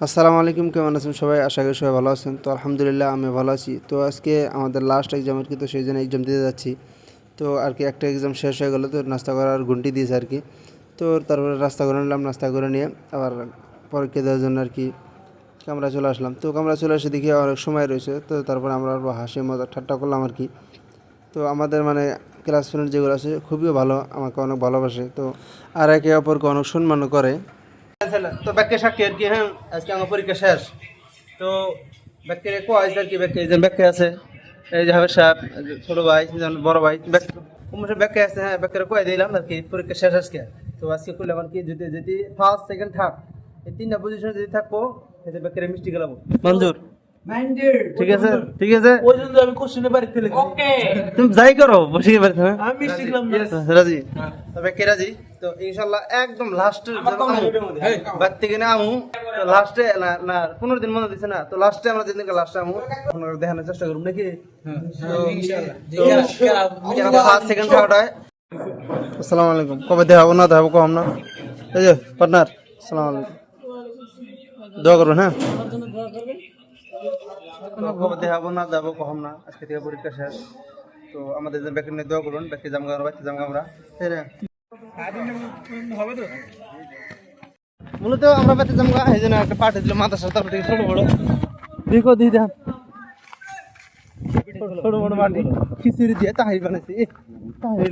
আসসালামু আলাইকুম, কেমন আছেন সবাই? আশা করি সবাই ভালো আছেন। তো আলহামদুলিল্লাহ আমি ভালো আছি। তো আজকে আমাদের লাস্ট এক্সাম আর কি, তো সেই জন্য এক্সাম দিতে যাচ্ছি। তো আর কি একটা এক্সাম শেষ হয়ে গেলো, তো নাস্তা করার ঘন্টি দিয়েছে আর কি। তো তারপরে নাস্তা করে নিলাম, নাস্তা করে নিয়ে আবার পরীক্ষা দেওয়ার জন্য আর কি কামরা চলে আসলাম। তো কামরা চলে এসে দেখি অনেক সময় রয়েছে, তো তারপরে আমরা হাসি মজা ঠাট্টা করলাম আর কি। তো আমাদের মানে ক্লাস ফ্রেন্ড যেগুলো আছে খুবই ভালো, আমাকে অনেক ভালোবাসে। তো আর একে অপরকে অনেক সম্মানও করে। তো ব্যাখ্যা সাক্ষী আর কি। হ্যাঁ, আজকে আমার পরীক্ষা শেষ। তো ব্যাখ্যা কোয়াইজ আর কি, ব্যাখ্যা এই যে ব্যাখ্যা আছে, এই যে হাবের সাহেব, ছোট ভাই, বড় ভাই ব্যাখ্যা আছে। হ্যাঁ, ব্যাখ্যা কোয়াই দিলাম আর কি, পরীক্ষা শেষ আজকে। তো আজকে করলাম আর কি, যদি যদি ফার্স্ট সেকেন্ড থার্ড এই তিনটা পজিশনে যদি থাকবো, সেটা ব্যাখ্যা মিষ্টি গেলাম। মঞ্জুর? ঠিক আছে, ঠিক আছে। ওই জন্য আমি কোশ্চেনে বাড়ি ফেলেছি। ওকে, তুমি যাই করো, বসে বাড়িতে। হ্যাঁ, আমি শিখলাম না। রাজি? তবে কে রাজি? তো ইনশাআল্লাহ একদম লাস্টে বাদ থেকে না আমু, তো লাস্টে না 15 দিন মনে দিছে না, তো লাস্টে আমরা যেদিনকে লাস্টে আমু আপনারা দেখানোর চেষ্টা করুন নাকি? ইনশাআল্লাহ ফার্স্ট সেকেন্ড থার্ড হয়। আসসালামু আলাইকুম। কবে দেখাবো না দেখাবো কম না। এই যে পার্টনার, আসসালামু আলাইকুম। দোয়া করবেন। হ্যাঁ, কবে দেখাবো না দেখাবো কম না, আজকে থেকে পরীক্ষা শেষ। তো আমাদের যে ব্যাকের নিয়ে দোয়া করুন, ব্যাকে জামগা আমরা বাচ্চা জামগা আমরা মূলত আমরা বাচ্চা জামগা এই জন্য একটা পার্টি দিল মাদ্রাসা তরফ থেকে ছোট বড় দেখো দিই দেন ছোট বড় পার্টি খিচুড়ি দিয়ে তাহারি বানাইছি তাহারি